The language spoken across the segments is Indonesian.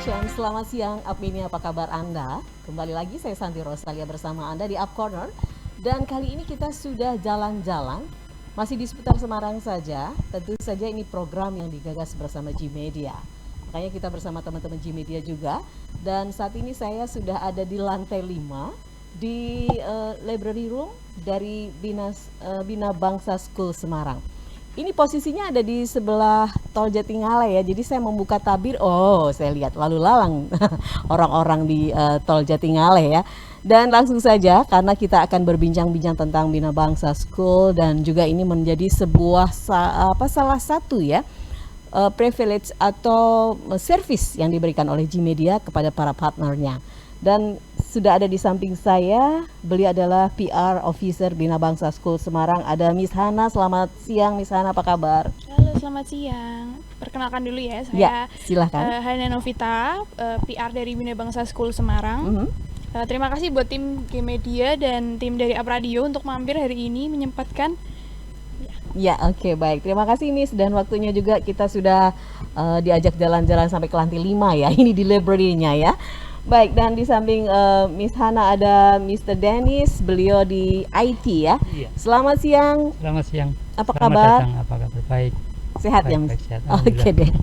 Nation, selamat siang Apmini, apa kabar Anda? Kembali lagi saya Santi Rosalia bersama Anda di Up Corner. Dan kali ini kita sudah jalan-jalan, masih di seputar Semarang saja. Tentu saja ini program yang digagas bersama G-Media. Makanya kita bersama teman-teman G-Media juga. Dan saat ini saya sudah ada di lantai 5 di library room dari Bina Bangsa School Semarang. Ini posisinya ada di sebelah Tol Jatingaleh ya. Jadi saya membuka tabir, saya lihat lalu lalang orang-orang di Tol Jatingaleh ya. Dan langsung saja karena kita akan berbincang-bincang tentang Bina Bangsa School dan juga ini menjadi sebuah salah satu ya privilege atau service yang diberikan oleh G-Media kepada para partnernya. Dan sudah ada di samping saya, beliau adalah PR Officer Bina Bangsa School Semarang, ada Miss Hana. Selamat siang Miss Hana, apa kabar? Halo, selamat siang. Perkenalkan dulu ya, saya silahkan. Hana Novita, PR dari Bina Bangsa School Semarang. Terima kasih buat tim G-Media dan tim dari Up Radio untuk mampir hari ini menyempatkan. Ya, oke, baik. Terima kasih Miss, dan waktunya juga kita sudah diajak jalan-jalan sampai ke lantai 5 ya, ini di library-nya ya. Baik, dan di samping Miss Hana ada Mr. Dennis, beliau di IT ya. Iya. Selamat siang. Selamat siang. Apa Selamat kabar? Datang. Apa kabar? Baik. Sehat ya, Miss? Oke deh.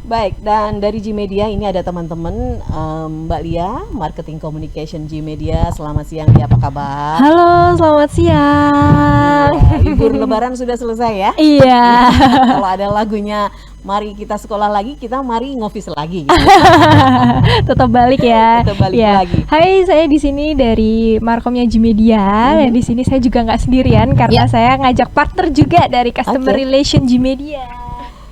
Baik, dan dari G-Media ini ada teman-teman Mbak Lia, Marketing Communication G-Media. Selamat siang, Lia, apa kabar? Halo, selamat siang. Ya, libur Lebaran sudah selesai ya? Iya. Kalau ada lagunya Mari Kita Sekolah Lagi, kita mari ngofis lagi gitu. Tetap balik ya. Tetap balik ya. lagi. Hai, saya di sini dari Markomnya G-Media. Dan di sini saya juga nggak sendirian karena saya ngajak partner juga dari Customer Relation G-Media.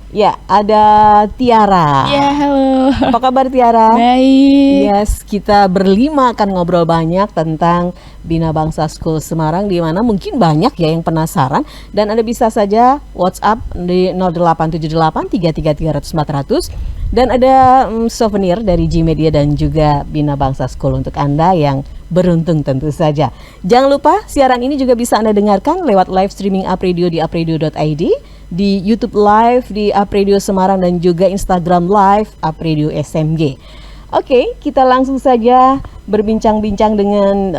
Ya, ada Tiara. Ya, halo. Apa kabar Tiara? Baik. Yes, kita berlima akan ngobrol banyak tentang Bina Bangsa School Semarang, di mana mungkin banyak ya yang penasaran, dan Anda bisa saja WhatsApp di 0878 333 400 dan ada souvenir dari G-Media dan juga Bina Bangsa School untuk Anda yang beruntung tentu saja. Jangan lupa siaran ini juga bisa Anda dengarkan lewat live streaming Up Radio di upradio.id, di YouTube Live di Up Radio Semarang dan juga Instagram Live Up Radio SMG. Oke, kita langsung saja berbincang-bincang dengan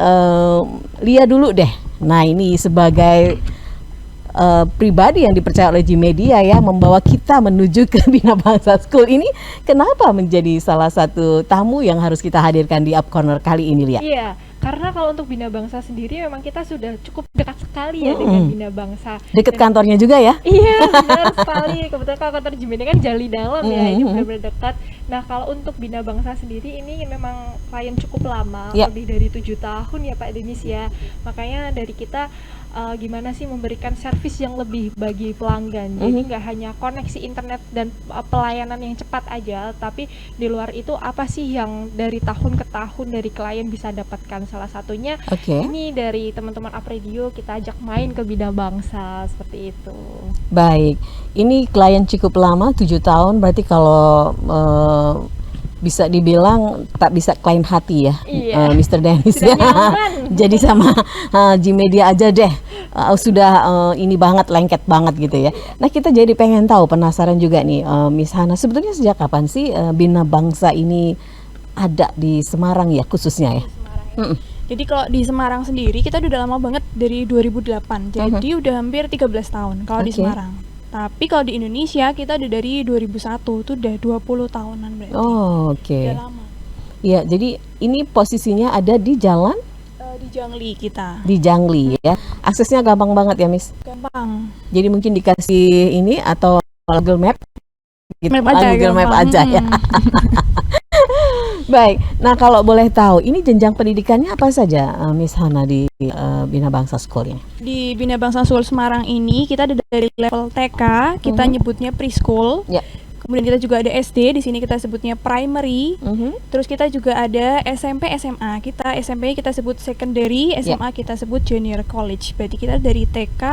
Lia dulu deh. Nah, ini sebagai pribadi yang dipercaya oleh G-Media ya, membawa kita menuju ke Bina Bangsa School ini, kenapa menjadi salah satu tamu yang harus kita hadirkan di Up Corner kali ini, Lia? Iya, karena kalau untuk Bina Bangsa sendiri memang kita sudah cukup dekat sekali ya dengan Bina Bangsa. Dekat kantornya juga ya? Iya, benar sekali. Kebetulan kalau kantor G-Media kan Jali Dalam ya, ini benar-benar dekat. Nah, kalau untuk Bina Bangsa sendiri ini memang klien cukup lama, lebih dari 7 tahun ya Pak Denis ya. Makanya dari kita gimana sih memberikan servis yang lebih bagi pelanggan. Jadi nggak hanya koneksi internet dan pelayanan yang cepat aja, tapi di luar itu apa sih yang dari tahun ke tahun dari klien bisa dapatkan. Salah satunya ini dari teman-teman Up Radio, kita ajak main ke Bina Bangsa seperti itu. Baik, ini klien cukup lama, 7 tahun, berarti kalau bisa dibilang tak bisa klien hati ya, Mr. Dennis ya. Jadi sama G-Media aja deh, sudah ini banget, lengket banget gitu ya. Nah, kita jadi pengen tahu, penasaran juga nih Miss Hana, sebetulnya sejak kapan sih Bina Bangsa ini ada di Semarang ya khususnya ya? Jadi kalau di Semarang sendiri kita udah lama banget, dari 2008. Jadi udah hampir 13 tahun kalau di Semarang. Tapi kalau di Indonesia kita udah dari 2001, itu udah 20 tahunan berarti. Udah lama. Iya, jadi ini posisinya ada di jalan? Di Jangli kita. Di Jangli ya. Aksesnya gampang banget ya, Miss? Gampang. Jadi mungkin dikasih ini atau Google Map? Gitu. Google Map aja ya. Baik, nah kalau boleh tahu, ini jenjang pendidikannya apa saja Miss Hana di Bina Bangsa School ini? Di Bina Bangsa School Semarang ini kita ada dari level TK, kita nyebutnya preschool. Kemudian kita juga ada SD, di sini kita sebutnya primary. Terus kita juga ada SMP, SMA. Kita SMP kita sebut secondary, SMA kita sebut junior college. Berarti kita dari TK,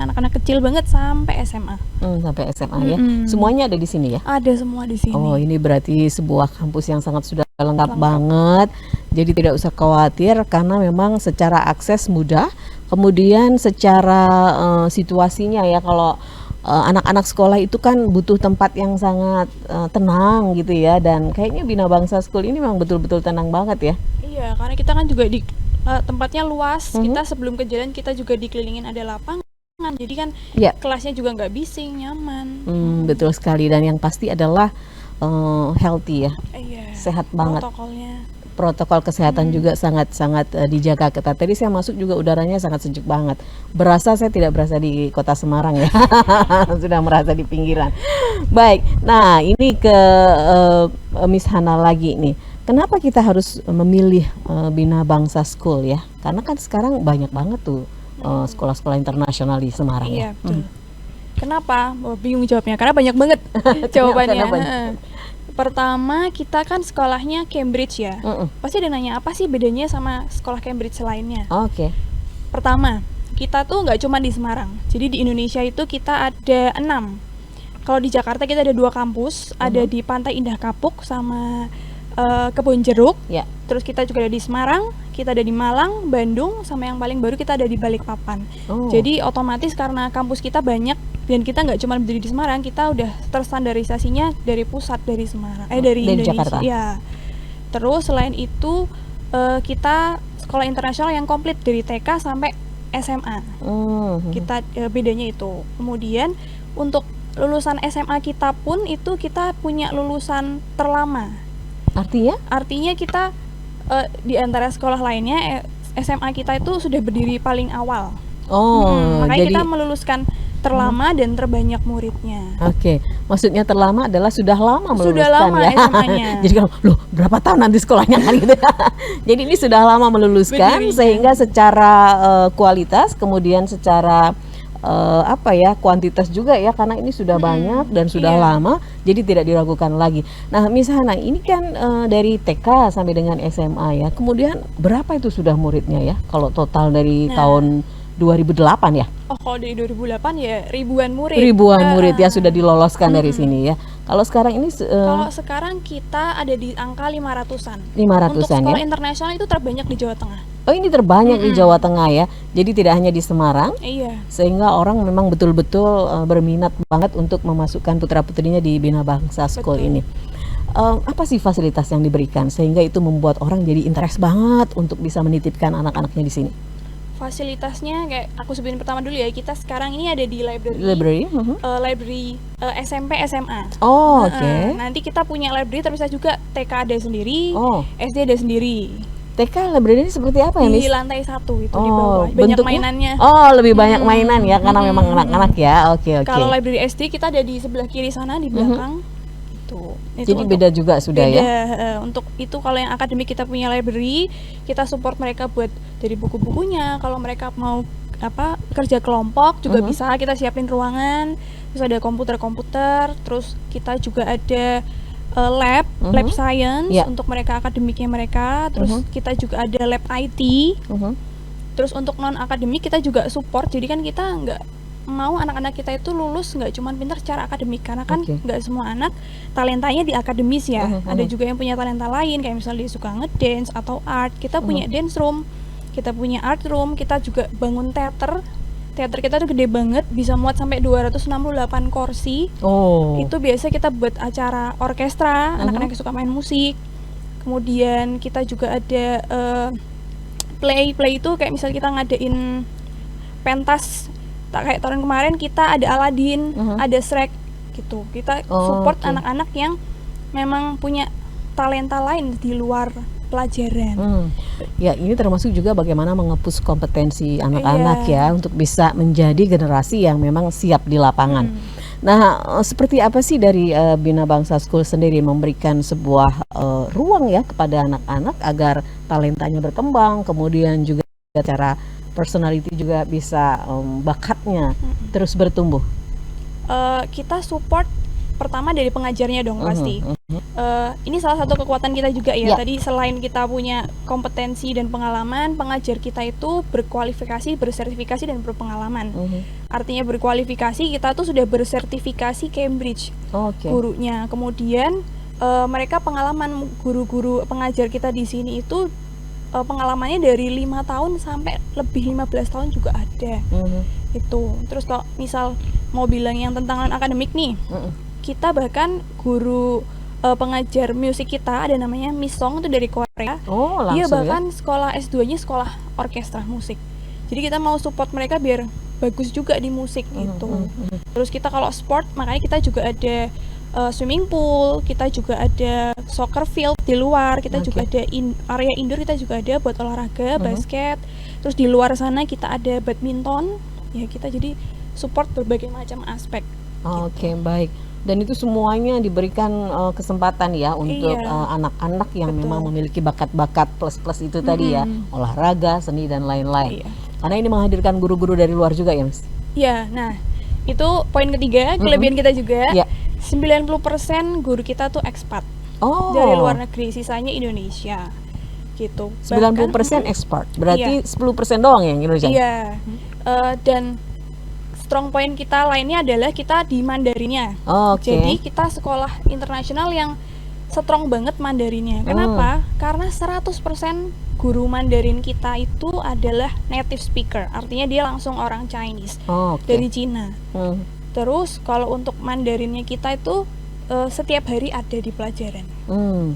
anak-anak kecil banget sampai SMA. Sampai SMA ya. Semuanya ada di sini ya? Ada semua di sini. Oh, ini berarti sebuah kampus yang sangat sudah lengkap banget. Jadi tidak usah khawatir karena memang secara akses mudah. Kemudian secara situasinya ya, kalau anak-anak sekolah itu kan butuh tempat yang sangat tenang gitu ya, dan kayaknya Bina Bangsa School ini memang betul-betul tenang banget ya. Iya, karena kita kan juga di tempatnya luas. Kita sebelum ke jalan kita juga dikelilingin ada lapangan, jadi kan kelasnya juga nggak bising, nyaman. Betul sekali, dan yang pasti adalah healthy ya, sehat banget. Protokol kesehatan juga sangat-sangat dijaga ketat. Tadi saya masuk juga udaranya sangat sejuk banget. Saya tidak berasa di kota Semarang ya. Sudah merasa di pinggiran. Baik, nah ini ke Miss Hana lagi nih. Kenapa kita harus memilih Bina Bangsa School ya? Karena kan sekarang banyak banget tuh sekolah-sekolah internasional di Semarang ya. Betul. Kenapa? Bingung jawabnya. Karena banyak banget jawabannya. Pertama, kita kan sekolahnya Cambridge ya. Pasti ada nanya, apa sih bedanya sama sekolah Cambridge lainnya? Oke. Pertama, kita tuh nggak cuma di Semarang. Jadi di Indonesia itu kita ada 6. Kalau di Jakarta kita ada 2 kampus, ada di Pantai Indah Kapuk sama Kebon Jeruk. Terus kita juga ada di Semarang, kita ada di Malang, Bandung, sama yang paling baru kita ada di Balikpapan. Jadi otomatis karena kampus kita banyak dan kita nggak cuma berdiri di Semarang, kita udah terstandarisasinya dari pusat, dari Semarang, dari Indonesia. Jakarta. Ya. Terus selain itu kita sekolah internasional yang komplit dari TK sampai SMA. Kita bedanya itu. Kemudian untuk lulusan SMA kita pun itu kita punya lulusan terlama. Artinya kita di antara sekolah lainnya SMA kita itu sudah berdiri paling awal. Makanya kita meluluskan terlama dan terbanyak muridnya. Oke, maksudnya terlama adalah sudah lama meluluskan. Sudah lama ya. SMA-nya. Jadi kalau loh berapa tahun nanti sekolahnya kan gitu. Jadi ini sudah lama meluluskan sehingga secara kualitas, kemudian secara kuantitas juga ya, karena ini sudah banyak dan sudah lama, jadi tidak diragukan lagi. Nah, Miss Hana, ini kan dari TK sampai dengan SMA ya. Kemudian berapa itu sudah muridnya ya? Kalau total dari tahun 2008 ya? Kalau dari 2008 ya ribuan murid. Ribuan murid ya sudah diloloskan dari sini ya. Kalau sekarang ini kalau sekarang kita ada di angka 500-an. 500-an Untuk sekolah ya. internasional itu terbanyak di Jawa Tengah. Oh, ini terbanyak di Jawa Tengah ya. Jadi tidak hanya di Semarang. Sehingga orang memang betul-betul berminat banget untuk memasukkan putra-putrinya di Bina Bangsa School ini. Apa sih fasilitas yang diberikan sehingga itu membuat orang jadi interest banget untuk bisa menitipkan anak-anaknya di sini? Fasilitasnya kayak aku sebutin pertama dulu ya, kita sekarang ini ada di library SMP SMA. Nanti kita punya library terpisah juga, TK ada sendiri, SD ada sendiri. TK library ini seperti apa ya, Miss? Di lantai 1 itu di bawah, banyak mainannya. Lebih banyak mainan ya, karena memang anak-anak ya. Oke. Kalau library SD kita ada di sebelah kiri sana di belakang. Jadi beda juga sudah ya. Untuk itu kalau yang akademik kita punya library, kita support mereka buat dari buku-bukunya. Kalau mereka mau kerja kelompok juga bisa, kita siapin ruangan. Terus ada komputer, terus kita juga ada lab science untuk mereka akademiknya mereka. Terus kita juga ada lab IT. Terus untuk non akademik kita juga support. Jadi kan kita nggak mau anak-anak kita itu lulus nggak cuma pintar secara akademik, karena kan nggak semua anak talentanya di akademis ya. Ada juga yang punya talenta lain, kayak misalnya dia suka ngedance atau art. Kita punya dance room, kita punya art room, kita juga bangun teater kita tuh gede banget, bisa muat sampai 268 kursi. Itu biasa kita buat acara orkestra, anak-anak yang suka main musik. Kemudian kita juga ada play itu kayak misalnya kita ngadain pentas. Kayak tahun kemarin kita ada Aladdin, ada Shrek gitu. Kita support anak-anak yang memang punya talenta lain di luar pelajaran. Ya, ini termasuk juga bagaimana mengepus kompetensi anak-anak ya, untuk bisa menjadi generasi yang memang siap di lapangan. Nah, seperti apa sih dari Bina Bangsa School sendiri memberikan sebuah ruang ya kepada anak-anak agar talentanya berkembang, kemudian juga secara personality juga bisa bakatnya terus bertumbuh? Kita support pertama dari pengajarnya dong pasti. Ini salah satu kekuatan kita juga ya. Tadi selain kita punya kompetensi dan pengalaman, pengajar kita itu berkualifikasi, bersertifikasi dan berpengalaman. Artinya berkualifikasi, kita tuh sudah bersertifikasi Cambridge gurunya. Kemudian mereka pengalaman guru-guru pengajar kita di sini itu pengalamannya dari 5 tahun sampai lebih 15 tahun juga ada. Itu. Terus kalau misal mau bilang yang tentang akademik nih, kita bahkan guru pengajar musik kita ada namanya Miss Song, itu dari Korea. Dia bahkan sekolah S2-nya sekolah orkestra musik. Jadi kita mau support mereka biar bagus juga di musik gitu. Terus kita kalau sport, makanya kita juga ada swimming pool, kita juga ada soccer field di luar, kita juga ada area indoor, kita juga ada buat olahraga, basket. Terus di luar sana kita ada badminton. Ya kita jadi support berbagai macam aspek. Oke, baik. Dan itu semuanya diberikan kesempatan ya untuk anak-anak yang memang memiliki bakat-bakat plus-plus itu tadi ya, olahraga, seni dan lain-lain. Karena ini menghadirkan guru-guru dari luar juga ya, Miss? Iya, nah itu poin ketiga, kelebihan kita juga. 90% guru kita tuh ekspat dari luar negeri, sisanya Indonesia gitu. 90% ekspat, berarti 10% doang yang Indonesia? Iya, dan strong point kita lainnya adalah kita di Mandarinnya. Jadi kita sekolah internasional yang strong banget Mandarinnya. Kenapa? Karena 100% guru Mandarin kita itu adalah native speaker, artinya dia langsung orang Chinese dari Cina. Terus kalau untuk Mandarinnya kita itu setiap hari ada di pelajaran.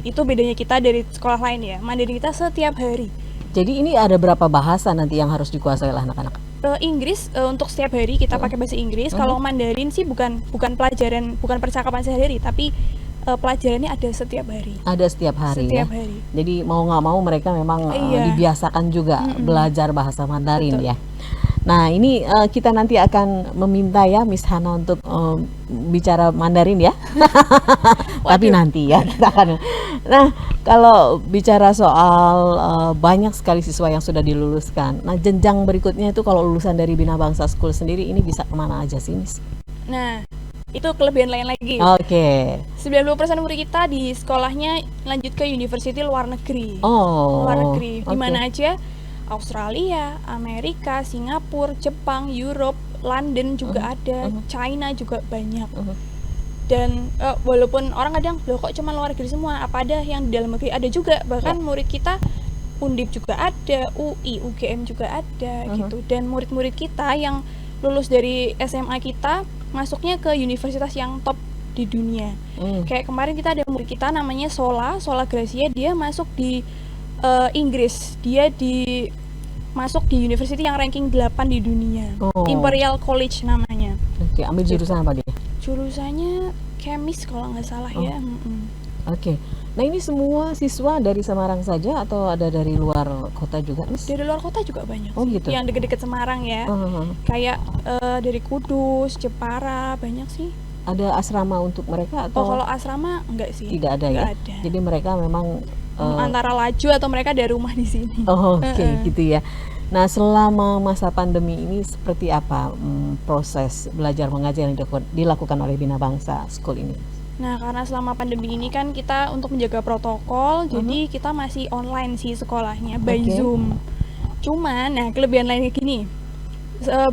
Itu bedanya kita dari sekolah lain ya. Mandarin kita setiap hari. Jadi ini ada berapa bahasa nanti yang harus dikuasai oleh anak-anak? Inggris untuk setiap hari kita pakai bahasa Inggris. Kalau Mandarin sih bukan pelajaran, bukan percakapan sehari-hari, tapi pelajarannya ada setiap hari. Ada setiap hari. Setiap ya? hari. Jadi mau nggak mau mereka memang dibiasakan juga belajar bahasa Mandarin. Betul. Ya. Nah ini kita nanti akan meminta ya Miss Hana untuk bicara Mandarin ya. Tapi nanti ya kita akan. Nah kalau bicara soal banyak sekali siswa yang sudah diluluskan. Nah jenjang berikutnya itu kalau lulusan dari Bina Bangsa School sendiri ini bisa kemana aja sih, Miss? Nah itu kelebihan lain lagi. 90% murid kita di sekolahnya lanjut ke university luar negeri. Luar negeri. Di mana aja? Australia, Amerika, Singapura, Jepang, Europe, London juga ada, China juga banyak. Dan walaupun orang kadang loh kok cuma luar negeri semua, apa ada yang di dalam negeri? Ada juga, bahkan murid kita Undip juga ada, UI, UGM juga ada gitu. Dan murid-murid kita yang lulus dari SMA kita masuknya ke universitas yang top di dunia. Kayak kemarin kita ada murid kita namanya Sola Gracia, dia masuk di Inggris, dia masuk di university yang ranking 8 di dunia. Imperial College namanya. Ambil jurusan apa dia? Jurusannya chemis kalau nggak salah ya. Nah ini semua siswa dari Semarang saja atau ada dari luar kota juga, Miss? Dari luar kota juga banyak gitu? Yang deket-deket Semarang ya. Kayak dari Kudus, Jepara, banyak sih. Ada asrama untuk mereka atau? Kalau asrama enggak sih. Tidak ada ya? Ada. Jadi mereka memang antara laju atau mereka ada rumah di sini. Gitu ya. Nah selama masa pandemi ini seperti apa proses belajar mengajar yang dilakukan oleh Bina Bangsa School ini? Nah karena selama pandemi ini kan kita untuk menjaga protokol, jadi kita masih online sih sekolahnya by Zoom. Cuman, nah kelebihan lainnya gini,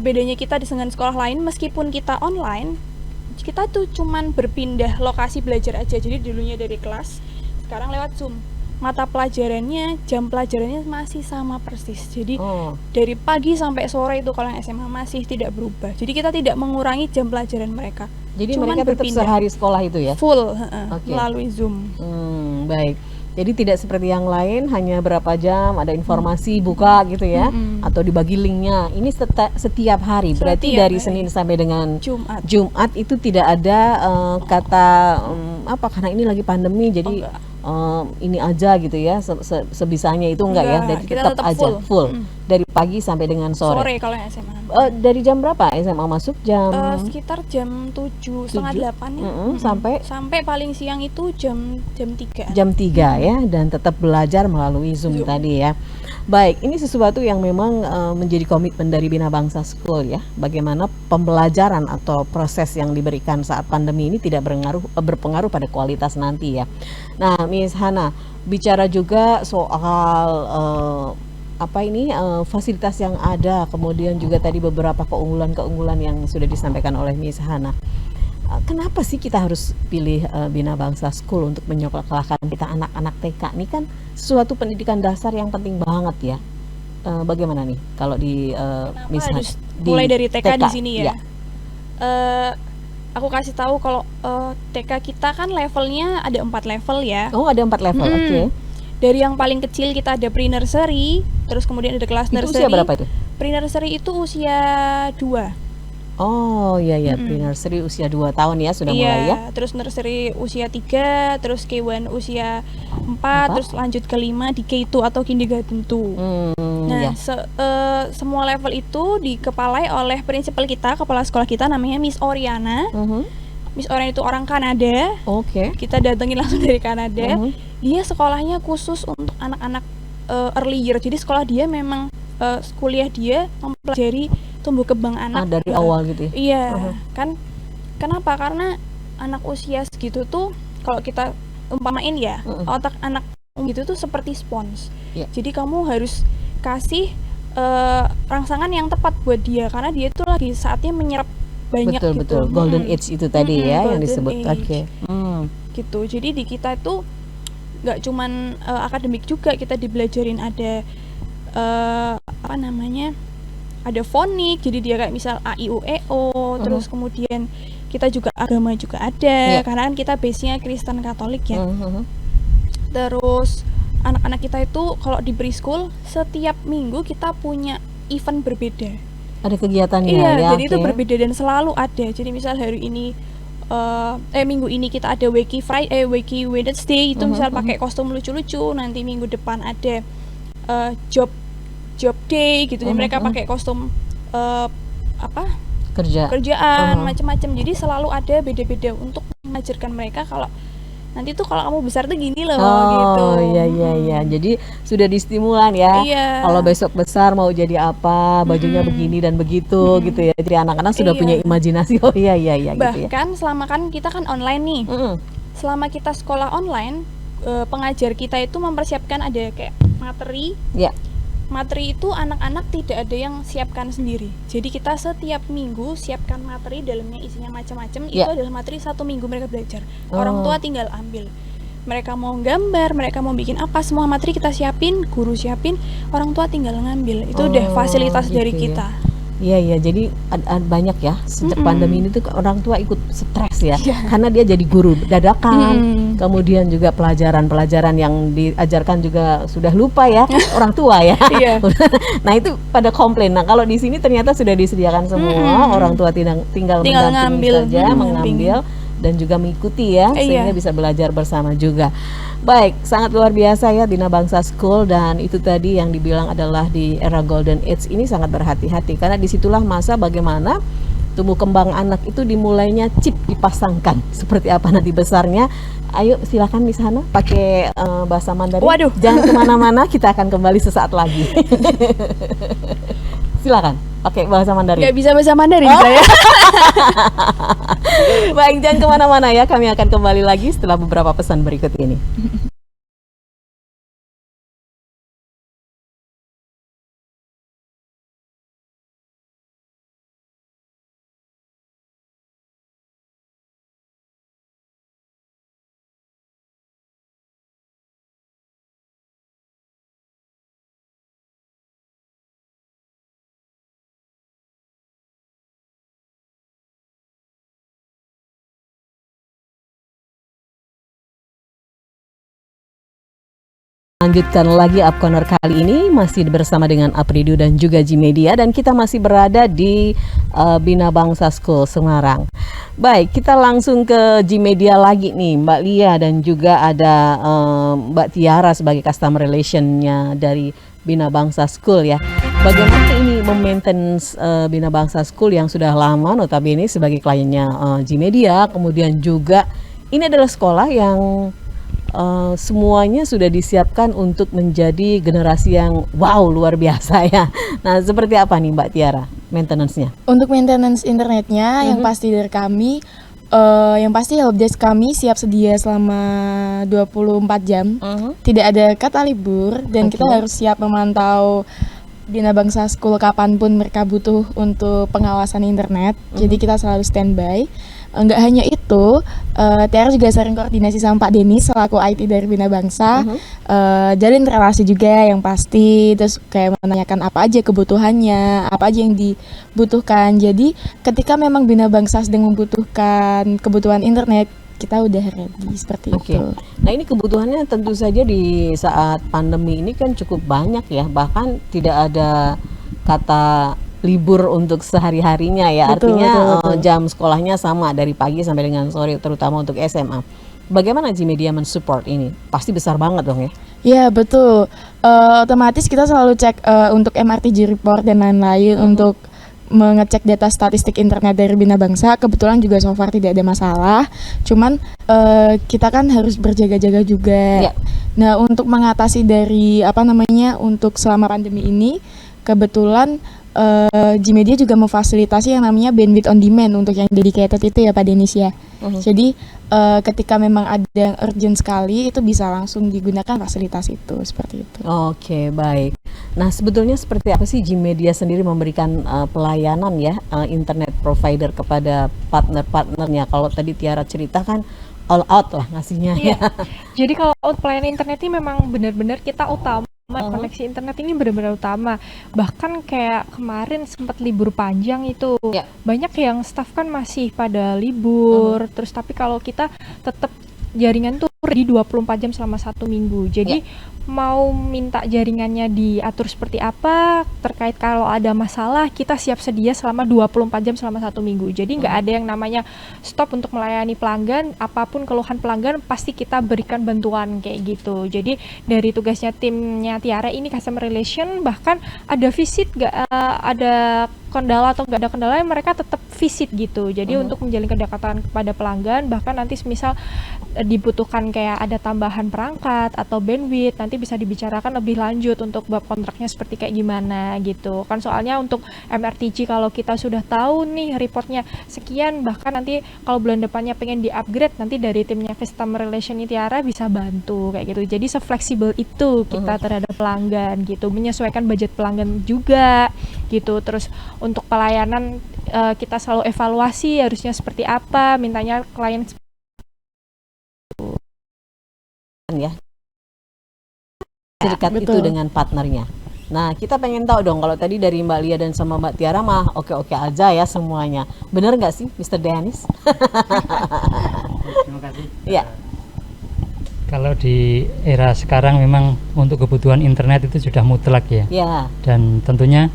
bedanya kita dengan sekolah lain, meskipun kita online, kita tuh cuman berpindah lokasi belajar aja. Jadi dulunya dari kelas, sekarang lewat Zoom. Mata pelajarannya, jam pelajarannya masih sama persis. Jadi dari pagi sampai sore itu kalau yang SMA masih tidak berubah. Jadi kita tidak mengurangi jam pelajaran mereka. Jadi cuman mereka tetap sehari sekolah itu ya? Full, melalui Zoom. Baik. Jadi tidak seperti yang lain, hanya berapa jam, ada informasi buka gitu ya, atau dibagi linknya. Ini setiap hari, berarti dari Senin sampai dengan Jumat itu tidak ada kata karena ini lagi pandemi, jadi ini aja gitu ya, sebisanya itu enggak ya, jadi tetap aja full. Dari pagi sampai dengan sore. Sore kalau yang SMA. Dari jam berapa SMA masuk? Jam sekitar jam 7, setengah 8 ya. Sampai paling siang itu jam 3. Jam 3 ya, dan tetap belajar melalui Zoom tadi ya. Baik, ini sesuatu yang memang menjadi komitmen dari Bina Bangsa School ya. Bagaimana pembelajaran atau proses yang diberikan saat pandemi ini tidak berpengaruh pada kualitas nanti ya. Nah, Miss Hana, bicara juga soal fasilitas yang ada, kemudian juga tadi beberapa keunggulan yang sudah disampaikan oleh Miss Hana. kenapa sih kita harus pilih Bina Bangsa School untuk menyekolahkan kita anak-anak TK? Ini kan suatu pendidikan dasar yang penting banget ya. Bagaimana nih kalau di misalnya mulai dari TK di sini ya? Ya. Aku kasih tahu kalau TK kita kan levelnya ada 4 level ya. Oh, ada 4 level, oke. Dari yang paling kecil kita ada pre-nursery, terus kemudian ada kelas nursery. Itu usia berapa itu? Pre-nursery itu usia 2. Oh iya, pre-nursery usia 2 tahun ya sudah mulai ya. Terus nursery usia 3, terus K1 usia 4, terus lanjut ke 5 di K2 atau kindergarten 2. Nah, semua level itu dikepalai oleh prinsipal kita, kepala sekolah kita namanya Miss Oriana. Miss Oriana itu orang Kanada. Oke. Kita datengin langsung dari Kanada. Dia sekolahnya khusus untuk anak-anak early year. Jadi sekolah dia memang kuliah dia mempelajari tumbuh kembang anak dari awal gitu ya. Iya, kan kenapa? Karena anak usia segitu tuh kalau kita umpamain ya, otak anak gitu tuh seperti spons. Jadi kamu harus kasih rangsangan yang tepat buat dia karena dia tuh lagi saatnya menyerap banyak gitu. Betul, golden age itu tadi ya yang disebut. Oke. Gitu. Jadi di kita itu nggak cuman akademik juga, kita dibelajarin ada ada fonik, jadi dia kayak misal A I U E O, terus kemudian kita juga agama juga ada, karena kan kita base-nya Kristen Katolik ya. Terus anak-anak kita itu kalau di preschool setiap minggu kita punya event berbeda. Ada kegiatannya ya. Jadi itu berbeda dan selalu ada. Jadi misal hari ini minggu ini kita ada Wacky Wednesday itu misal pakai kostum lucu-lucu, nanti minggu depan ada job day gitu, jadi mereka pakai kostum kerjaan macam-macam. Jadi selalu ada beda-beda untuk mengajarkan mereka kalau nanti tuh kalau kamu besar tuh gini loh gitu. Iya. Jadi sudah distimulan ya. Kalau besok besar mau jadi apa, bajunya begini dan begitu gitu ya. Jadi anak-anak sudah punya imajinasi. Oh iya Bahkan gitu ya. selama kan kita kan online nih. Selama kita sekolah online, pengajar kita itu mempersiapkan ada kayak materi. Materi itu anak-anak tidak ada yang siapkan sendiri. Jadi kita setiap minggu siapkan materi, dalamnya isinya macam-macam. Itu adalah materi 1 minggu mereka belajar. Orang tua tinggal ambil. Mereka mau gambar, mereka mau bikin apa, semua materi kita siapin, guru siapin, orang tua tinggal ngambil. Itu udah fasilitas dari kita. Iya, jadi banyak ya sejak pandemi ini tuh orang tua ikut stres ya, karena dia jadi guru dadakan, kemudian juga pelajaran yang diajarkan juga sudah lupa ya orang tua ya. Nah itu pada komplain. Nah kalau di sini ternyata sudah disediakan semua, orang tua tinggal mendampingi saja, mengambil dan juga mengikuti ya, sehingga bisa belajar bersama juga. Baik, sangat luar biasa ya Bina Bangsa School, dan itu tadi yang dibilang adalah di era Golden Age ini sangat berhati-hati karena disitulah masa bagaimana tumbuh kembang anak itu dimulainya chip dipasangkan. Seperti apa nanti besarnya? Ayo silakan di sana pakai bahasa Mandarin. Waduh. Jangan kemana-mana, kita akan kembali sesaat lagi. Silakan pakai bahasa Mandarin. Gak bisa bahasa Mandarin saya. Baik, jangan kemana-mana ya. Kami akan kembali lagi setelah beberapa pesan berikut ini. Lanjutkan lagi Up Corner kali ini masih bersama dengan Apridu dan juga G-Media, dan kita masih berada di Bina Bangsa School Semarang. Baik, kita langsung ke G-Media lagi nih, Mbak Lia dan juga ada Mbak Tiara sebagai customer relationnya dari Bina Bangsa School ya. Bagaimana ini memaintenance Bina Bangsa School yang sudah lama notabene sebagai kliennya G-Media, kemudian juga ini adalah sekolah yang semuanya sudah disiapkan untuk menjadi generasi yang wow luar biasa ya. Nah seperti apa nih Mbak Tiara maintenance-nya? Untuk maintenance internetnya yang pasti dari kami, yang pasti helpdesk kami siap sedia selama 24 jam. Tidak ada kata libur dan kita harus siap memantau Bina Bangsa School kapanpun mereka butuh untuk pengawasan internet, jadi kita selalu standby. Enggak hanya itu, Tiara juga sering koordinasi sama Pak Denis selaku IT dari Bina Bangsa, jalin relasi juga yang pasti, terus kayak menanyakan apa aja kebutuhannya, apa aja yang dibutuhkan. Jadi ketika memang Bina Bangsa sedang membutuhkan kebutuhan internet, kita udah ready seperti itu. Nah ini kebutuhannya tentu saja di saat pandemi ini kan cukup banyak ya, bahkan tidak ada kata libur untuk sehari-harinya ya. Betul, Artinya betul. Jam sekolahnya sama dari pagi sampai dengan sore, terutama untuk SMA. Bagaimana G-Media mensupport ini? Pasti besar banget dong ya? Ya betul, otomatis kita selalu cek untuk MRTG report dan lain-lain untuk mengecek data statistik internet dari Bina Bangsa. Kebetulan juga so far tidak ada masalah, cuman kita kan harus berjaga-jaga juga. Nah untuk mengatasi dari untuk selama pandemi ini, kebetulan G-Media juga memfasilitasi yang namanya bandwidth on demand untuk yang dedicated itu ya Pak Denis ya. Jadi ketika memang ada yang urgent sekali, itu bisa langsung digunakan fasilitas itu, seperti itu. Oke, baik. Nah sebetulnya seperti apa sih G-Media sendiri memberikan pelayanan ya internet provider kepada partner-partnernya? Kalau tadi Tiara cerita kan all out lah ngasihnya ya. Jadi kalau pelayanan internet ini memang benar-benar kita utama. Koneksi internet ini benar-benar utama. Bahkan kayak kemarin sempat libur panjang itu, banyak yang staff kan masih pada libur. Terus tapi kalau kita tetap jaringan tuh di 24 jam selama 1 minggu. Jadi mau minta jaringannya diatur seperti apa, terkait kalau ada masalah kita siap sedia selama 24 jam selama 1 minggu. Jadi nggak ada yang namanya stop untuk melayani pelanggan, apapun keluhan pelanggan pasti kita berikan bantuan kayak gitu. Jadi dari tugasnya timnya Tiara ini customer relation, bahkan ada visit nggak ada kendala atau nggak ada kendala, mereka tetap visit gitu. Jadi untuk menjalin kedekatan kepada pelanggan, bahkan nanti misal dibutuhkan kayak ada tambahan perangkat atau bandwidth, nanti bisa dibicarakan lebih lanjut untuk bab kontraknya seperti kayak gimana gitu kan. Soalnya untuk MRTG kalau kita sudah tahu nih reportnya sekian, bahkan nanti kalau bulan depannya pengen di-upgrade, nanti dari timnya customer relation Tiara bisa bantu kayak gitu. Jadi se-fleksibel itu kita terhadap pelanggan gitu, menyesuaikan budget pelanggan juga gitu. Terus untuk pelayanan kita selalu evaluasi harusnya seperti apa, mintanya klien ya dekat itu dengan partnernya. Nah kita pengen tahu dong, kalau tadi dari Mbak Lia dan sama Mbak Tiara mah oke-oke aja ya semuanya. Bener nggak sih Mr. Dennis? Terima kasih. Ya. Kalau di era sekarang memang untuk kebutuhan internet itu sudah mutlak ya. Dan tentunya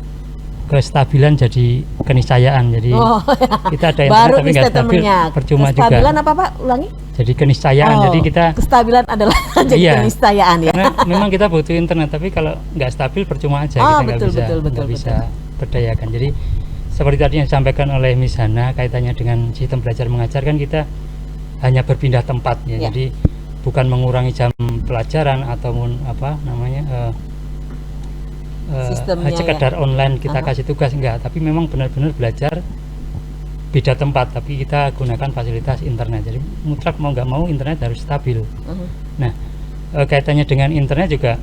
kestabilan jadi keniscayaan. Jadi kita ada internet tapi nggak stabil, percuma juga. Kestabilan apa Pak? Ulangi. Jadi keniscayaan. Jadi kita kestabilan adalah jadi keniscayaan ya. Karena memang kita butuh internet, tapi kalau nggak stabil percuma aja. Kita nggak bisa berdayakan. Jadi seperti tadi yang disampaikan oleh Miss Hana kaitannya dengan sistem belajar mengajar, kan kita hanya berpindah tempat ya. Jadi bukan mengurangi jam pelajaran ataupun sekedar online kita kasih tugas, enggak, tapi memang benar-benar belajar beda tempat, tapi kita gunakan fasilitas internet. Jadi mutlak mau nggak mau internet harus stabil. Nah kaitannya dengan internet juga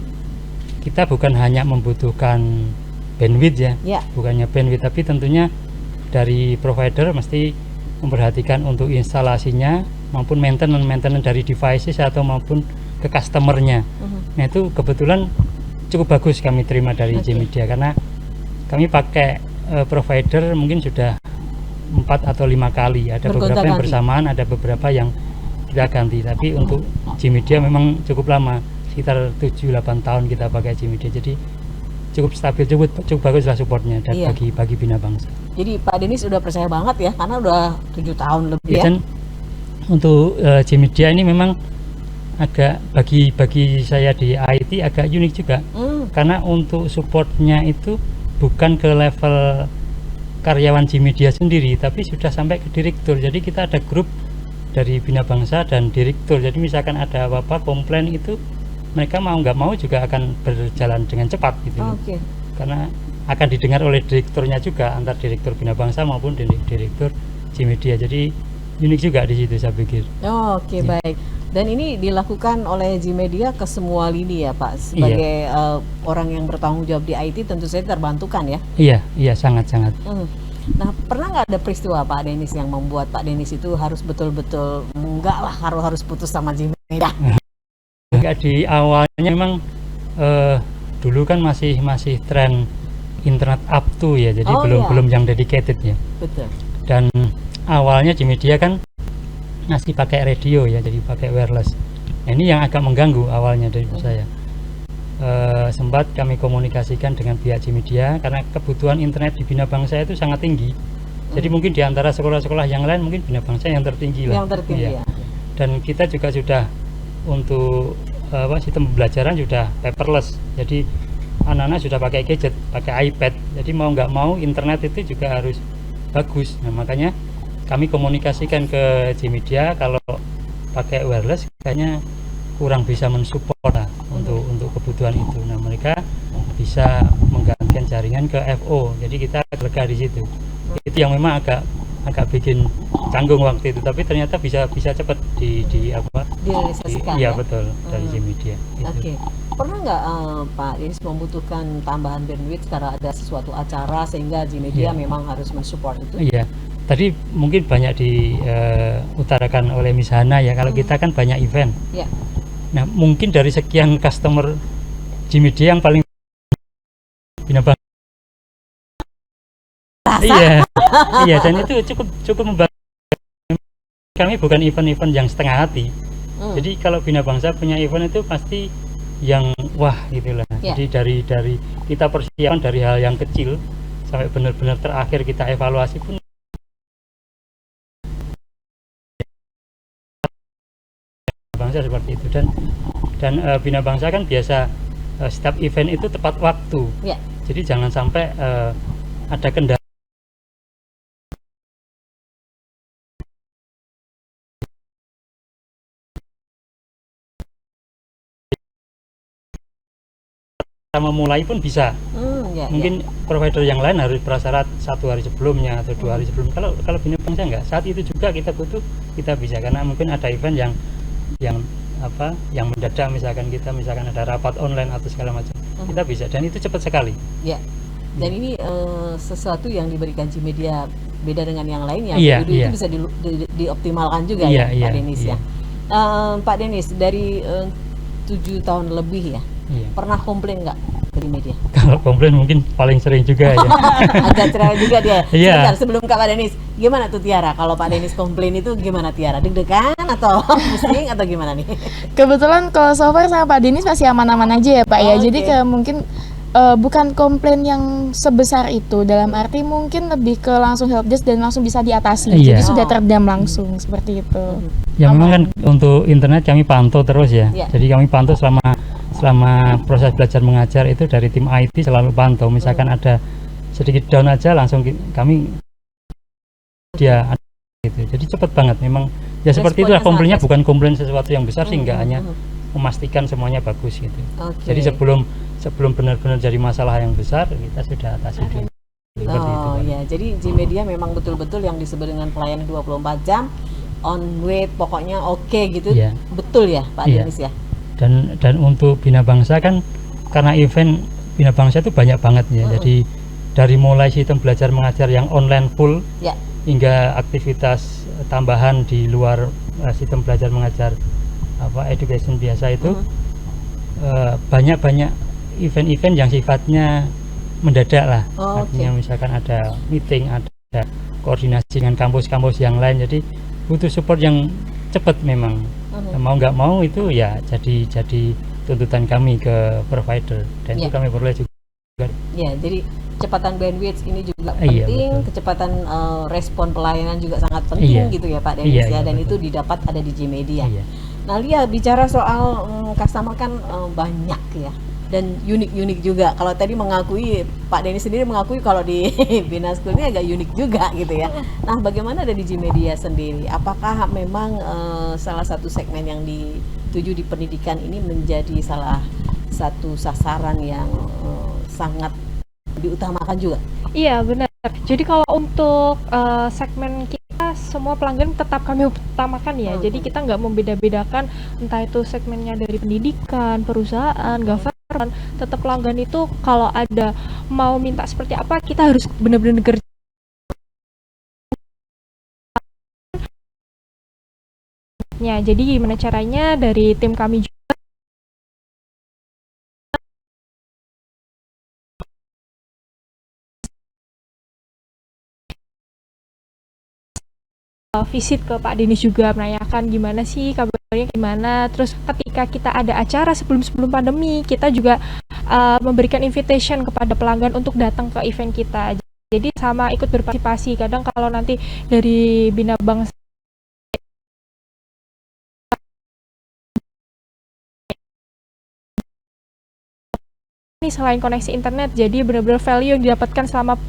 kita bukan hanya membutuhkan bandwidth ya, bukannya bandwidth, tapi tentunya dari provider mesti memperhatikan untuk instalasinya maupun maintenance dari devices atau maupun ke customernya. Nah itu kebetulan cukup bagus kami terima dari G-Media, karena kami pakai provider mungkin sudah 4 atau 5 kali, ada beberapa yang bersamaan, ada beberapa yang kita ganti, tapi untuk G-Media memang cukup lama, sekitar 7-8 tahun kita pakai G-Media, jadi cukup stabil, cukup bagus lah supportnya bagi Bina Bangsa. Jadi Pak Denis udah percaya banget ya, karena udah 7 tahun lebih ya. Dan untuk G-Media ini memang agak bagi saya di IT agak unik juga, karena untuk supportnya itu bukan ke level karyawan G-Media sendiri, tapi sudah sampai ke direktur. Jadi kita ada grup dari Bina Bangsa dan direktur, jadi misalkan ada apa-apa komplain itu mereka mau nggak mau juga akan berjalan dengan cepat gitu. Karena akan didengar oleh direkturnya juga, antar direktur Bina Bangsa maupun direktur G-Media. Jadi unik juga di situ saya pikir. Baik. Dan ini dilakukan oleh Gmedia ke semua lini ya Pak, sebagai orang yang bertanggung jawab di IT tentu saja terbantukan ya. Iya sangat-sangat. Nah pernah nggak ada peristiwa Pak Denis yang membuat Pak Denis itu harus betul-betul enggak lah harus putus sama Gmedia? Enggak, di awalnya memang dulu kan masih tren internet up to ya, jadi belum yang dedicated ya. Betul. Dan awalnya Gmedia kan masih pakai radio ya, jadi pakai wireless. Nah, ini yang agak mengganggu awalnya dari saya. Sempat kami komunikasikan dengan pihak Gmedia karena kebutuhan internet di Bina Bangsa itu sangat tinggi. Jadi mungkin di antara sekolah-sekolah yang lain mungkin Bina Bangsa yang tertinggi lah. Yang tertinggi ya. Dan kita juga sudah untuk sistem pembelajaran sudah paperless. Jadi anak-anak sudah pakai gadget, pakai iPad. Jadi mau nggak mau internet itu juga harus bagus. Nah makanya kami komunikasikan ke Gmedia kalau pakai wireless kayaknya kurang bisa mensupport lah untuk kebutuhan itu. Nah mereka bisa menggantikan jaringan ke FO. Jadi kita lega di situ. Itu yang memang agak bikin canggung waktu itu. Tapi ternyata bisa cepat direalisasikan. Iya betul dari Gmedia. Oke. Pernah nggak Pak Denis membutuhkan tambahan bandwidth karena ada sesuatu acara sehingga Gmedia memang harus mensupport itu? Iya. Tadi mungkin banyak diutarakan oleh Miss Hana ya, kalau kita kan banyak event. Ya. Nah mungkin dari sekian customer Gmedia yang paling Bina Bangsa. Iya, dan itu cukup membantu. Kami bukan event-event yang setengah hati. Jadi kalau Bina Bangsa punya event itu pasti yang wah gitulah. Jadi dari kita persiapan dari hal yang kecil sampai benar-benar terakhir kita evaluasi pun Bangsa seperti itu. Dan Bina Bangsa kan biasa setiap event itu tepat waktu. Jadi jangan sampai ada kendala memulai pun bisa. Mungkin provider yang lain harus prasyarat 1 hari sebelumnya atau 2 hari sebelum. Kalau Bina Bangsa enggak, saat itu juga kita butuh, kita bisa, karena mungkin ada event yang mendadak, misalkan ada rapat online atau segala macam, kita bisa, dan itu cepat sekali. Dan ini sesuatu yang diberikan Gmedia beda dengan yang lainnya. Itu bisa dioptimalkan juga Pak Denis ya. Pak Denis dari 7 tahun lebih ya. Pernah komplain nggak dari media? Kalau komplain mungkin paling sering juga ya. Agak cerewet juga dia. Sebentar, sebelum Kak Pak Denis, gimana tuh Tiara? Kalau Pak Denis komplain itu gimana Tiara? Deg-degan atau pusing atau gimana nih? Kebetulan kalau so far sama Pak Denis masih aman-aman aja ya Pak ya. Jadi mungkin bukan komplain yang sebesar itu, dalam arti mungkin lebih ke langsung helpdesk dan langsung bisa diatasi. Jadi sudah teredam langsung seperti itu. Ya memang kan untuk internet kami pantau terus ya. Jadi kami pantau selama proses belajar mengajar itu dari tim IT selalu pantau. Misalkan ada sedikit down aja langsung kami gitu. Jadi cepat banget memang. Ya seperti itulah, komplainnya bukan komplain sesuatu yang besar sih, enggak, hanya memastikan semuanya bagus gitu. Jadi sebelum benar-benar jadi masalah yang besar kita sudah atasi dulu. Jadi Gmedia memang betul-betul yang disebut dengan pelayanan 24 jam on wait, pokoknya gitu. Betul ya Pak Denis ya. Dan untuk Bina Bangsa kan karena event Bina Bangsa itu banyak banget ya. Jadi dari mulai sistem belajar mengajar yang online full hingga aktivitas tambahan di luar sistem belajar mengajar education biasa itu banyak event-event yang sifatnya mendadak lah. Artinya misalkan ada meeting, ada koordinasi dengan kampus-kampus yang lain, jadi butuh support yang cepat memang. Mau nggak mau itu ya jadi tuntutan kami ke provider, dan itu kami peroleh juga. Jadi kecepatan bandwidth ini juga penting, kecepatan respon pelayanan juga sangat penting gitu ya Pak Denis dan itu didapat ada di Gmedia. Nah Lia, bicara soal customer kan banyak ya, dan unik-unik juga. Kalau tadi mengakui, Pak Denis sendiri mengakui kalau di Bina School ini agak unik juga gitu ya. Nah bagaimana ada di Gmedia sendiri? Apakah memang salah satu segmen yang dituju di pendidikan ini menjadi salah satu sasaran yang sangat diutamakan juga? Iya benar. Jadi kalau untuk segmen kita semua pelanggan tetap kami utamakan ya. Jadi kita nggak membeda-bedakan entah itu segmennya dari pendidikan, perusahaan, government. Tetap pelanggan itu kalau ada mau minta seperti apa, kita harus benar-benar kerja. Jadi gimana caranya dari tim kami juga visit ke Pak Denis juga menanyakan gimana sih kabarnya, gimana. Terus ketika kita ada acara sebelum pandemi, kita juga memberikan invitation kepada pelanggan untuk datang ke event kita. Jadi sama ikut berpartisipasi. Kadang kalau nanti dari Bina Bangsa ini selain koneksi internet, jadi benar-benar value yang didapatkan selama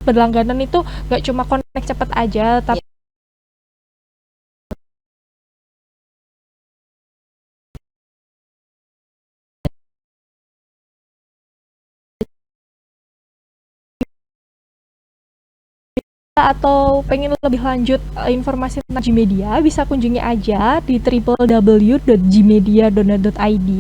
berlangganan itu nggak cuma connect cepet aja, tapi atau pengen lebih lanjut informasi tentang Gmedia, bisa kunjungi aja di www.gmedia.id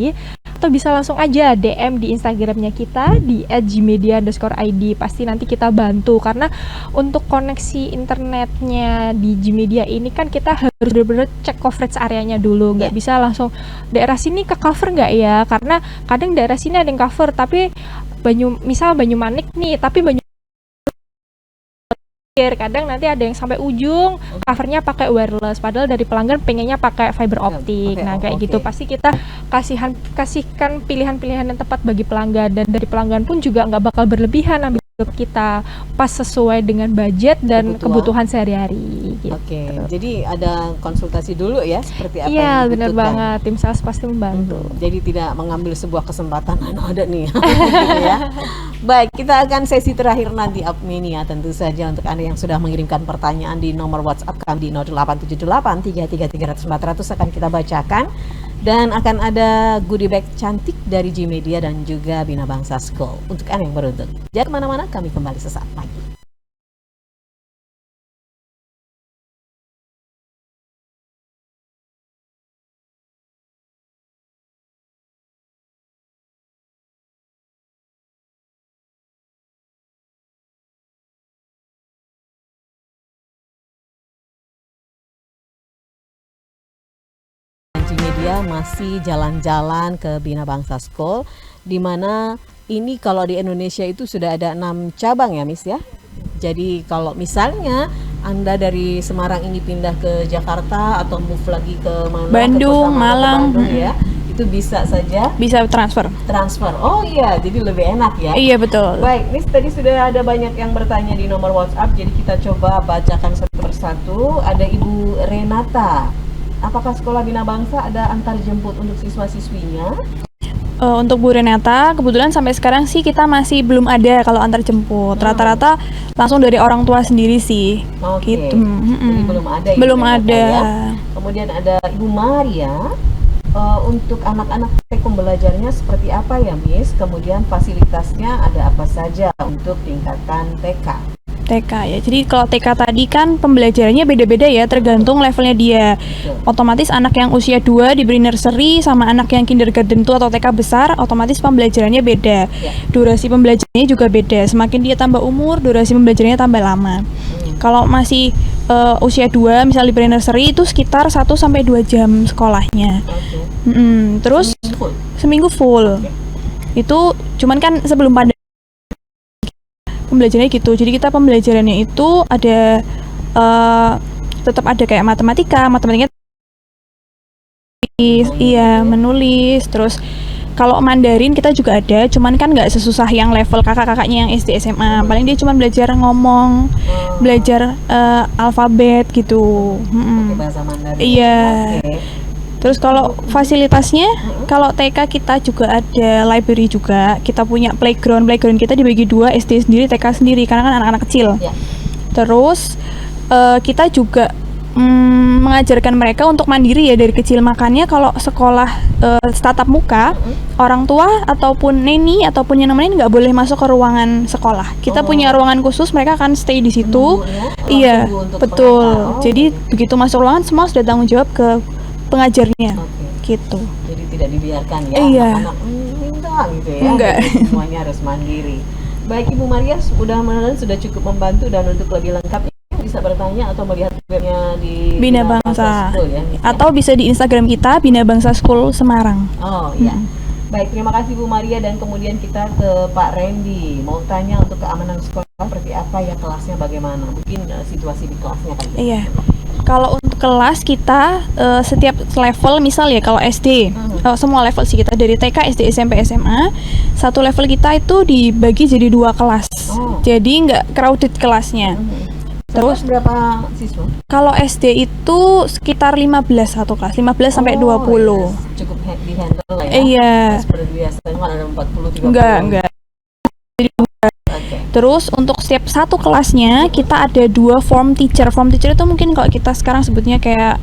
atau bisa langsung aja DM di Instagramnya kita di @gmedia_id. Pasti nanti kita bantu, karena untuk koneksi internetnya di Gmedia ini kan kita harus benar-benar cek coverage areanya dulu, nggak bisa langsung daerah sini ke cover nggak ya, karena kadang daerah sini ada yang cover tapi misal Banyumanik nih, tapi kadang nanti ada yang sampai ujung covernya pakai wireless, padahal dari pelanggan pengennya pakai fiber optik. Nah kayak gitu pasti kita kasihkan pilihan-pilihan yang tepat bagi pelanggan, dan dari pelanggan pun juga nggak bakal berlebihan ambil kita pas sesuai dengan budget dan kebutuhan sehari-hari gitu. Jadi ada konsultasi dulu ya seperti apa yang dibutuhkan. Benar banget, tim sales pasti membantu. Jadi tidak mengambil sebuah kesempatan ada nih gitu ya. Baik, kita akan sesi terakhir nanti Apmini ya, tentu saja untuk Anda yang sudah mengirimkan pertanyaan di nomor WhatsApp kami di 0878333400 akan kita bacakan, dan akan ada goodie bag cantik dari Gmedia dan juga Bina Bangsa School untuk Anda yang beruntung. Jangan kemana-mana, kami kembali sesaat lagi. Media masih jalan-jalan ke Bina Bangsa School, di mana ini kalau di Indonesia itu sudah ada 6 cabang ya Miss ya. Jadi kalau misalnya Anda dari Semarang ini pindah ke Jakarta atau move lagi ke mana, Bandung, Malang, ya, itu bisa saja transfer. Oh iya, jadi lebih enak ya. Iya betul. Baik, Miss, tadi sudah ada banyak yang bertanya di nomor WhatsApp, jadi kita coba bacakan satu persatu. Ada Ibu Renata. Apakah sekolah Bina Bangsa ada antar jemput untuk siswa-siswinya? Untuk Bu Renata, kebetulan sampai sekarang sih kita masih belum ada kalau antar jemput. Rata-rata langsung dari orang tua sendiri sih. Gitu. Jadi belum ada. Ya. Kemudian ada Ibu Maria. Untuk anak-anak pembelajarannya seperti apa ya Miss? Kemudian fasilitasnya ada apa saja untuk tingkatan TK ya. Jadi kalau TK tadi kan pembelajarannya beda-beda ya, tergantung levelnya dia. Otomatis anak yang usia 2 diberi nursery sama anak yang kindergarten atau TK besar, otomatis pembelajarannya beda. Durasi pembelajarannya juga beda. Semakin dia tambah umur, durasi pembelajarannya tambah lama. Kalau masih usia 2 misalnya diberi nursery itu sekitar 1-2 jam sekolahnya. Terus seminggu full. Itu cuman kan sebelum pandemi pembelajarannya gitu. Jadi kita pembelajarannya itu ada tetap ada kayak matematikanya menulis. Terus kalau Mandarin kita juga ada, cuman kan nggak sesusah yang level kakak-kakaknya yang SD SMA. Paling dia cuma belajar ngomong, belajar alfabet gitu. Bahasa Mandarin. Iya. Terus kalau fasilitasnya, kalau TK kita juga ada library juga. Kita punya playground kita dibagi 2, SD sendiri, TK sendiri, karena kan anak-anak kecil. Terus kita juga mengajarkan mereka untuk mandiri ya dari kecil. Makanya kalau sekolah tatap muka, orang tua ataupun neni ataupun yang nemenin nggak boleh masuk ke ruangan sekolah. Kita punya ruangan khusus, mereka akan stay di situ. Iya, betul. Jadi begitu masuk ruangan semua sudah tanggung jawab ke pengajarnya. Gitu. Jadi tidak dibiarkan ya anak-anak minta gitu ya. Enggak. Jadi semuanya harus mandiri. Baik Ibu Maria, mudah-mudahan sudah cukup membantu, dan untuk lebih lengkapnya bisa bertanya atau melihat webnya di Bina Bangsa School ya. atau bisa di Instagram kita Bina Bangsa School Semarang. Oh iya. Baik, terima kasih Bu Maria, dan kemudian kita ke Pak Randy. Mau tanya untuk keamanan sekolah seperti apa ya, kelasnya bagaimana? Mungkin situasi di kelasnya kali ya. Iya. Kalau untuk kelas kita setiap level, misal ya kalau SD, semua level sih kita dari TK, SD, SMP, SMA, satu level kita itu dibagi jadi 2 kelas. Jadi nggak crowded kelasnya. Terus berapa siswa? Kalau SD itu sekitar 15 satu kelas, 15 sampai 20. Yes. Cukup di-handle lah ya. Iya. Seperti biasanya kan ada 40 30. Enggak. Jadi Terus untuk setiap satu kelasnya kita ada 2 form teacher. Form teacher itu mungkin kalau kita sekarang sebutnya kayak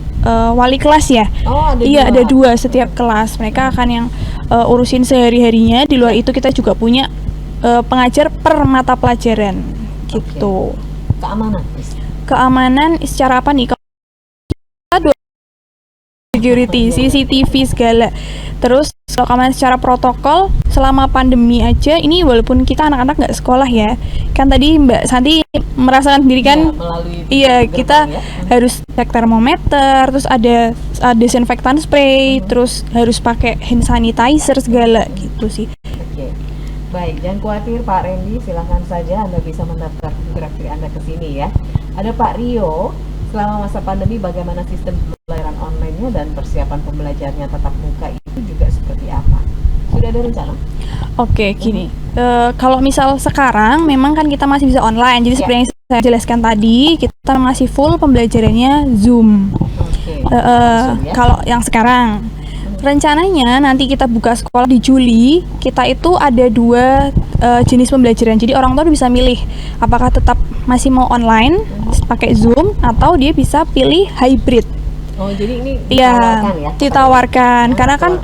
wali kelas ya. Iya, ada 2 setiap kelas. Mereka akan yang urusin sehari-harinya. Di luar itu kita juga punya pengajar per mata pelajaran gitu. Keamanan secara apa nih? Security, CCTV segala. Terus kalau keamanan secara protokol selama pandemi aja ini, walaupun kita anak-anak nggak sekolah ya, kan tadi Mbak Santi merasakan sendiri kan, iya kita harus cek termometer, terus ada desinfektan spray, terus harus pakai hand sanitizer segala gitu sih. Baik, jangan khawatir Pak Randy, silahkan saja Anda bisa mendaftar gerak-gerik Anda ke sini ya. Ada Pak Rio, selama masa pandemi bagaimana sistem pembelajaran online-nya dan persiapan pembelajarannya tatap muka itu juga seperti apa? Sudah ada rencana? Oke, gini. Kalau misal sekarang memang kan kita masih bisa online. Jadi seperti yang saya jelaskan tadi, kita masih full pembelajarannya Zoom. Kalau yang sekarang rencananya nanti kita buka sekolah di Juli, kita itu ada 2 jenis pembelajaran. Jadi orang tua bisa milih apakah tetap masih mau online pakai Zoom atau dia bisa pilih hybrid. Oh, jadi ini ditawarkan ya? Ditawarkan. Karena kan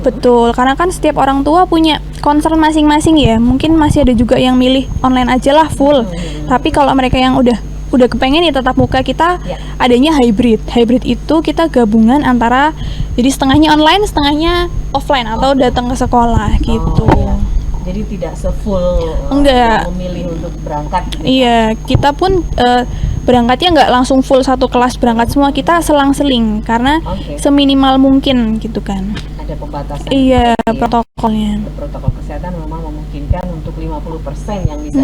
betul, karena kan setiap orang tua punya concern masing-masing ya. Mungkin masih ada juga yang milih online aja lah full. Tapi kalau mereka yang udah kepengen ya tatap muka, kita adanya hybrid. Hybrid itu kita gabungan antara jadi setengahnya online, setengahnya offline atau datang ke sekolah gitu. Jadi tidak sefull memilih untuk berangkat gitu. Iya, kita pun berangkatnya nggak langsung full satu kelas berangkat semua, kita selang-seling karena seminimal mungkin gitu kan. Ada pembatasan. Iya, protokolnya. Protokol kesehatan memang memungkinkan untuk 50% yang bisa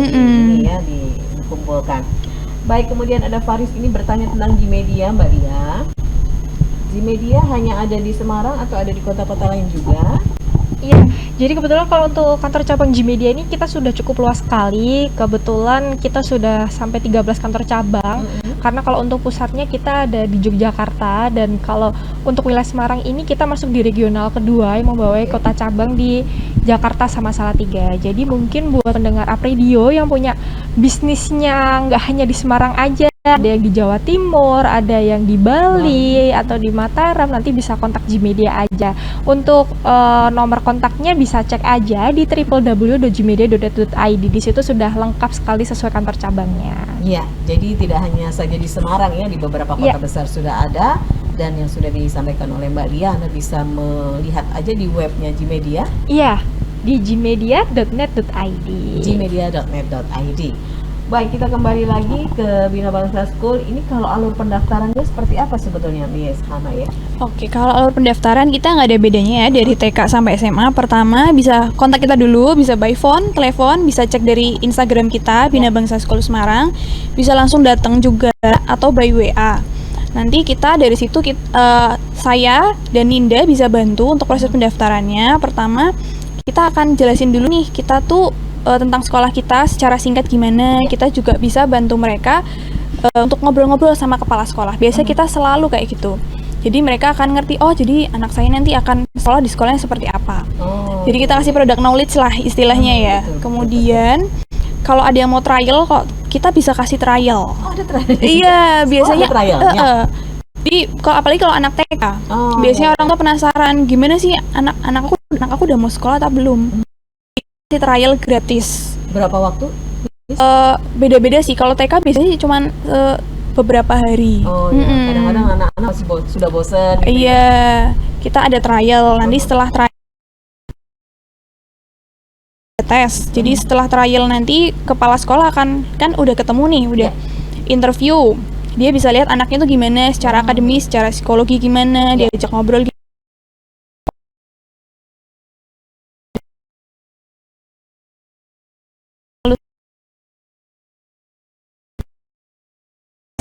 dikumpulkan. Baik, kemudian ada Faris ini bertanya tentang Gmedia, Mbak Dia. Gmedia hanya ada di Semarang atau ada di kota-kota lain juga? Iya, jadi kebetulan kalau untuk kantor cabang Gmedia ini kita sudah cukup luas sekali. Kebetulan kita sudah sampai 13 kantor cabang. Karena kalau untuk pusatnya kita ada di Yogyakarta, dan kalau untuk wilayah Semarang ini kita masuk di regional kedua yang membawai kota cabang di Jakarta sama Salatiga. Jadi mungkin buat pendengar Apredio yang punya bisnisnya nggak hanya di Semarang aja, ada yang di Jawa Timur, ada yang di Bali atau di Mataram, nanti bisa kontak Gmedia aja. Untuk nomor kontaknya bisa cek aja di www.gmedia.id. Di situ sudah lengkap sekali sesuai kantor cabangnya. Iya, jadi tidak hanya saja di Semarang ya, di beberapa kota besar sudah ada, dan yang sudah disampaikan oleh Mbak Lia, Anda bisa melihat aja di webnya Gmedia. Iya, di gmedia.net.id. gmedia.net.id. Baik, kita kembali lagi ke Bina Bangsa School. Ini kalau alur pendaftarannya seperti apa sebetulnya, Mies Hana ya? Oke, kalau alur pendaftaran kita nggak ada bedanya ya dari TK sampai SMA. Pertama bisa kontak kita dulu, bisa by phone, telepon, bisa cek dari Instagram kita Bina Bangsa School Semarang, bisa langsung datang juga atau by WA. Nanti kita dari situ saya dan Ninda bisa bantu untuk proses pendaftarannya. Pertama kita akan jelasin dulu nih kita tuh tentang sekolah kita secara singkat gimana. Kita juga bisa bantu mereka untuk ngobrol-ngobrol sama kepala sekolah. Biasanya kita selalu kayak gitu. Jadi mereka akan ngerti, oh jadi anak saya nanti akan sekolah di sekolahnya seperti apa. Jadi kita kasih product knowledge lah istilahnya ya. Kemudian kalau ada yang mau trial kok kita bisa kasih trial. Oh, ada trial. Iya, biasanya ada trial. Jadi apalagi kalau anak TK, biasanya orang tua penasaran gimana sih anak aku udah mau sekolah atau belum. Kasih trial gratis. Berapa waktu? Beda-beda sih. Kalau TK biasanya cuma beberapa hari. Oh iya, kadang-kadang anak-anak masih sudah bosan. Gitu iya, kita ada trial. Nanti setelah trial tes. Jadi setelah trial nanti kepala sekolah kan udah ketemu nih, udah interview. Dia bisa lihat anaknya tuh gimana secara akademis, secara psikologi gimana, diajak ngobrol.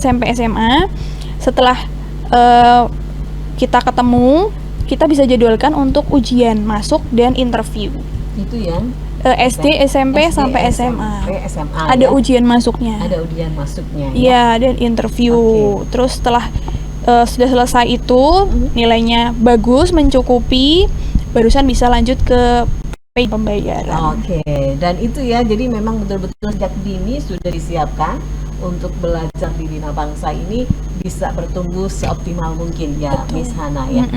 SMP SMA setelah kita ketemu, kita bisa jadwalkan untuk ujian masuk dan interview. Itu yang SD, SMP sampai SMA. Ada ujian masuknya. Ada ujian masuknya. Iya, dan interview. Terus setelah sudah selesai itu, nilainya bagus, mencukupi, barusan bisa lanjut ke pembayaran. Oke, dan itu ya, jadi memang betul-betul sejak dini sudah disiapkan untuk belajar di Bina Bangsa ini bisa bertumbuh seoptimal mungkin ya, Miss Hana ya.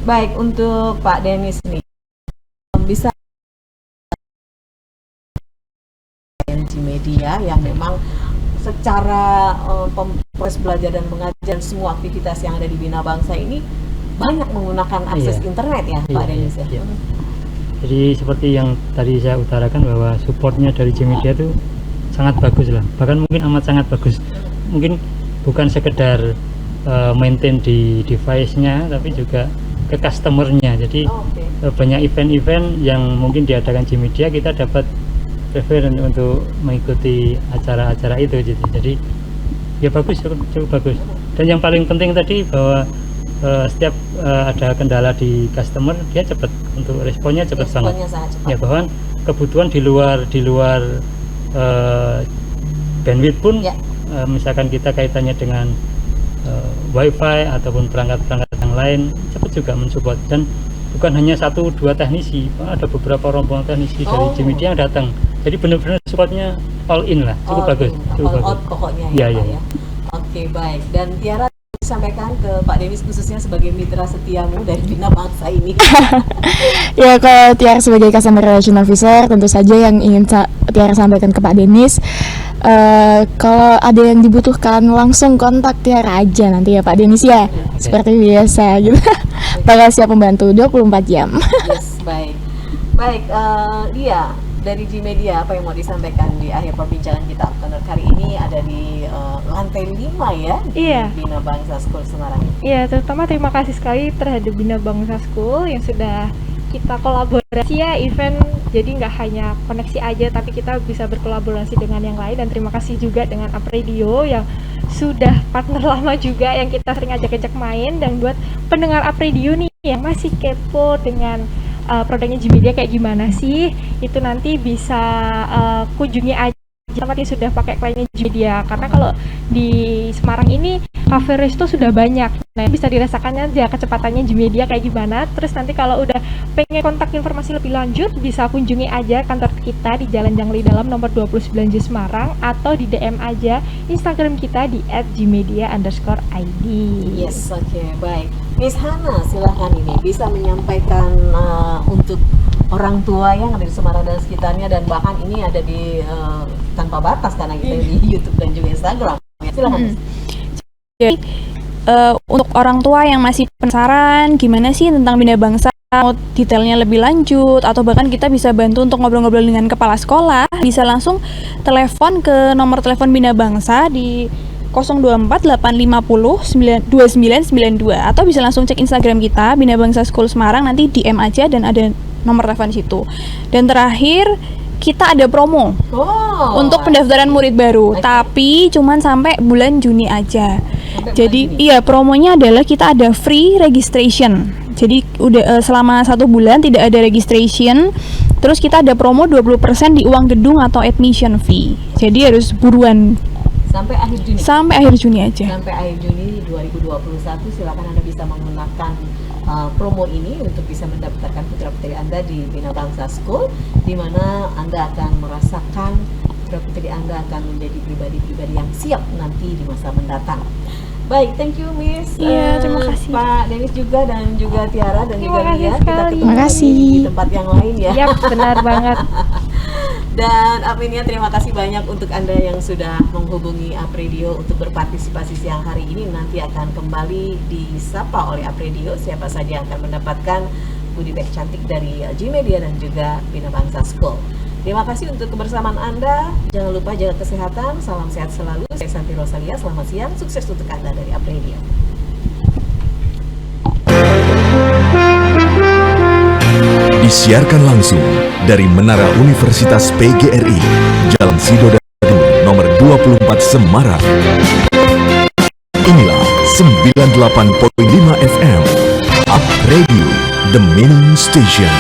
Baik, untuk Pak Denis nih, bisa di media yang memang secara proses belajar dan mengajar semua aktivitas yang ada di Bina Bangsa ini banyak menggunakan akses internet ya, Pak Denis ya. Jadi seperti yang tadi saya utarakan bahwa supportnya dari G-Media itu sangat bagus lah, bahkan mungkin amat sangat bagus. Mungkin bukan sekedar maintain di device-nya, tapi juga ke customer-nya. Jadi banyak event-event yang mungkin diadakan G-Media, kita dapat preference untuk mengikuti acara-acara itu gitu. Jadi ya bagus, cukup bagus. Dan yang paling penting tadi bahwa setiap ada kendala di customer, dia cepat untuk responnya cepat banget. Ya, bahkan kebutuhan di luar bandwidth pun misalkan kita kaitannya dengan wifi ataupun perangkat-perangkat yang lain, cepat juga mensupport. Dan bukan hanya 1-2 teknisi, ada beberapa rombongan teknisi dari G-Media yang datang. Jadi benar-benar supportnya all in lah, cukup bagus. Cukup bagus. Pokoknya ya. Oke, baik. Dan Tiara sampaikan ke Pak Denis khususnya sebagai mitra setiamu dari Bina Bangsa ini. Ya, kalau Tiara sebagai Customer Relation Officer, tentu saja yang ingin Tiara sampaikan ke Pak Denis, kalau ada yang dibutuhkan langsung kontak Tiara aja nanti ya Pak Denis ya, seperti biasa gitu. Bakal siap membantu 24 jam. Yes, baik. Baik, Dia dari G-Media, apa yang mau disampaikan di akhir perbincangan kita? Karena kali ini ada di lantai 5 ya, di Bina Bangsa School Semarang. Iya, terutama terima kasih sekali terhadap Bina Bangsa School yang sudah kita kolaborasi ya, event. Jadi nggak hanya koneksi aja, tapi kita bisa berkolaborasi dengan yang lain. Dan terima kasih juga dengan Apredio yang sudah partner lama juga, yang kita sering ajak-ajak main. Dan buat pendengar Apredio nih yang masih kepo dengan produknya G-Media kayak gimana sih, itu nanti bisa kunjungi aja tempat yang sudah pakai kliennya G-Media. Karena kalau di Semarang ini cafe resto sudah banyak, nah bisa dirasakan aja kecepatannya G-Media kayak gimana. Terus nanti kalau udah pengen kontak informasi lebih lanjut, bisa kunjungi aja kantor kita di Jalan Jangli Dalam nomor 29 J Semarang, atau di DM aja Instagram kita di @gmedia_id. Yes, oke, baik. Miss Hana, silahkan ini bisa menyampaikan untuk orang tua yang ada di Semarang dan sekitarnya, dan bahkan ini ada di tanpa batas karena kita di YouTube dan juga Instagram. Silahkan. Jadi untuk orang tua yang masih penasaran gimana sih tentang Bina Bangsa, mau detailnya lebih lanjut, atau bahkan kita bisa bantu untuk ngobrol-ngobrol dengan kepala sekolah, bisa langsung telepon ke nomor telepon Bina Bangsa di 024 850 2992, atau bisa langsung cek Instagram kita Bina Bangsa School Semarang, nanti DM aja dan ada nomor telepon di situ. Dan terakhir kita ada promo untuk pendaftaran murid baru, tapi cuman sampai bulan Juni aja. Jadi iya, promonya adalah kita ada free registration. Jadi udah selama 1 bulan tidak ada registration. Terus kita ada promo 20% di uang gedung atau admission fee. Jadi harus buruan. Sampai akhir Juni. Sampai akhir Juni aja. Sampai akhir Juni 2021, silakan Anda bisa menggunakan promo ini untuk bisa mendaftarkan putra-putri Anda di Bina Bangsa School, di mana Anda akan merasakan putra-putri Anda akan menjadi pribadi-pribadi yang siap nanti di masa mendatang. Baik, thank you Miss. Iya, terima kasih. Pak Denis juga dan juga Tiara dan Terima juga kasih Lia. Kita sekali. ketemu Terima kasih. di tempat yang lain ya. Yap, benar banget. Dan Aprinia, terima kasih banyak untuk Anda yang sudah menghubungi Apredio untuk berpartisipasi siang hari ini. Nanti akan kembali disapa oleh Apredio siapa saja yang akan mendapatkan goodie bag cantik dari LG Media dan juga Bina Bangsa School. Terima kasih untuk kebersamaan Anda. Jangan lupa jaga kesehatan. Salam sehat selalu. Saya Santi Rosalia. Selamat siang. Sukses untuk Anda dari Apredio. Disiarkan langsung dari Menara Universitas PGRI, Jalan Sidoarjo nomor 24 Semarang. Inilah 98.5 FM, Up Radio, The Meaning Station.